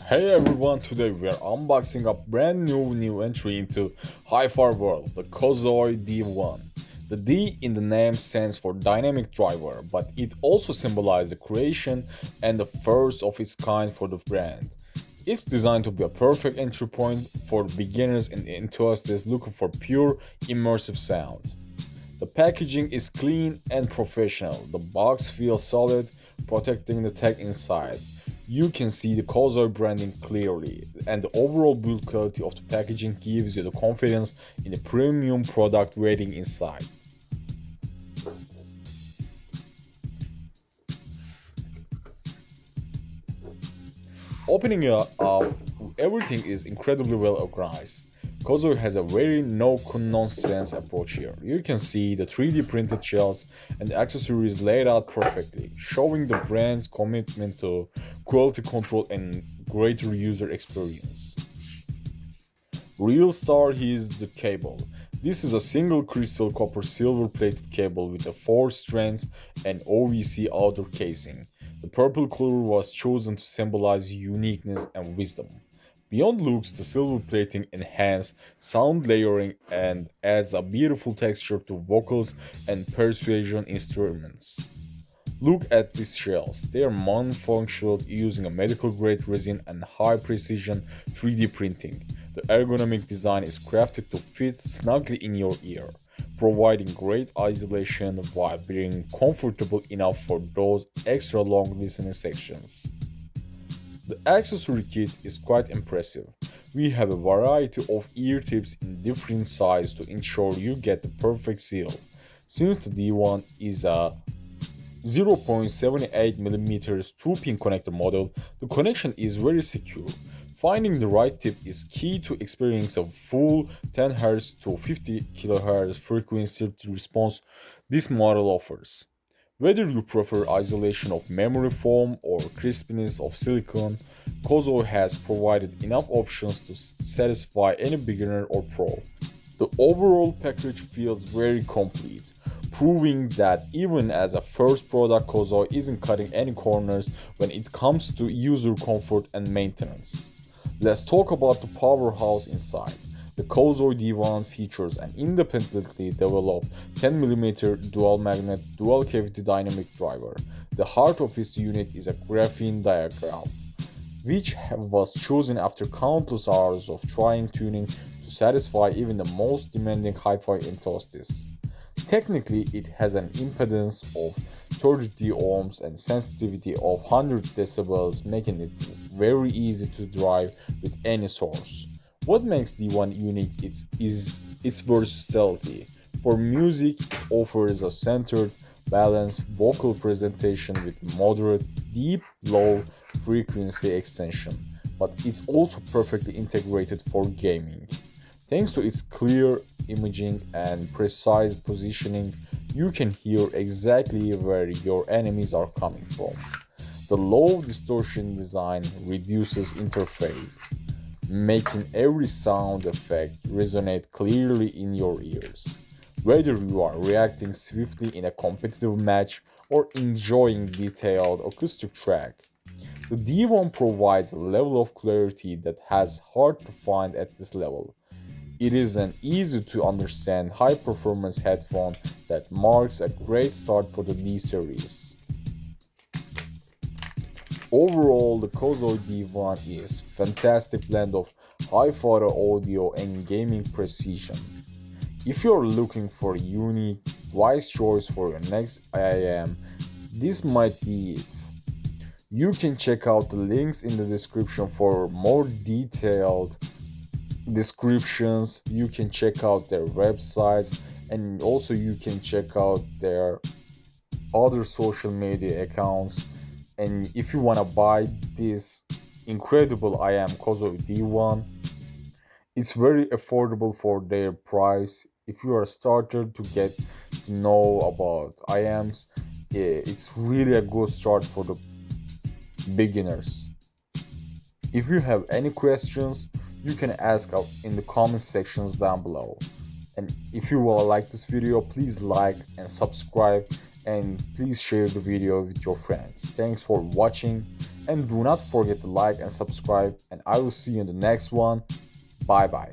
Hey everyone, today we are unboxing a brand new entry into Hi-Fi world, the COZOY D1. The D in the name stands for dynamic driver, but it also symbolizes the creation and the first of its kind for the brand. It's designed to be a perfect entry point for beginners and enthusiasts looking for pure, immersive sound. The packaging is clean and professional. The box feels solid, protecting the tech inside. You can see the COZOY branding clearly, and the overall build quality of the packaging gives you the confidence in the premium product waiting inside. Opening it up, everything is incredibly well organized. COZOY has a very no-nonsense approach here. You can see the 3D printed shells and accessories laid out perfectly, showing the brand's commitment to quality control and greater user experience. Real star is the cable. This is a single crystal copper silver plated cable with a 4 strands and OVC outer casing. The purple color was chosen to symbolize uniqueness and wisdom. Beyond looks, the silver plating enhances sound layering and adds a beautiful texture to vocals and percussion instruments. Look at these shells. They are manufactured using a medical grade resin and high precision 3D printing. The ergonomic design is crafted to fit snugly in your ear, providing great isolation while being comfortable enough for those extra long listening sections. The accessory kit is quite impressive. We have a variety of ear tips in different sizes to ensure you get the perfect seal. Since the D1 is a 0.78mm 2-pin connector model, the connection is very secure. Finding the right tip is key to experiencing a full 10Hz to 50 kHz frequency response this model offers. Whether you prefer isolation of memory foam or crispness of silicone, COZOY has provided enough options to satisfy any beginner or pro. The overall package feels very complete, proving that even as a first product, COZOY isn't cutting any corners when it comes to user comfort and maintenance. Let's talk about the powerhouse inside. The COZOY D1 features an independently developed 10mm dual magnet dual cavity dynamic driver. The heart of its unit is a graphene diagram, which was chosen after countless hours of trying tuning to satisfy even the most demanding hi-fi enthusiasts. Technically, it has an impedance of 30 ohms and sensitivity of 100 decibels, making it very easy to drive with any source. What makes D1 unique is its versatility. For music, it offers a centered, balanced vocal presentation with moderate, deep, low frequency extension, but it's also perfectly integrated for gaming. Thanks to its clear imaging and precise positioning, you can hear exactly where your enemies are coming from. The low distortion design reduces interference, making every sound effect resonate clearly in your ears. Whether you are reacting swiftly in a competitive match or enjoying detailed acoustic track, the D1 provides a level of clarity that has hard to find at this level. It is an easy to understand high performance headphone that marks a great start for the D series. Overall, the COZOY D1 is fantastic blend of high photo audio and gaming precision. If you're looking for a unique, wise choice for your next IEM, this might be it. You can check out the links in the description for more detailed descriptions. You can check out their websites, and also you can check out their other social media accounts. And if you want to buy this incredible IEM COZOY D1, it's very affordable for their price. If you are a starter to get to know about IEMs, it's really a good start for the beginners. If you have any questions, you can ask out in the comment sections down below. And if you will like this video, please like and subscribe, and please share the video with your friends. Thanks for watching, And do not forget to like and subscribe, and I will see you in the next one. Bye bye.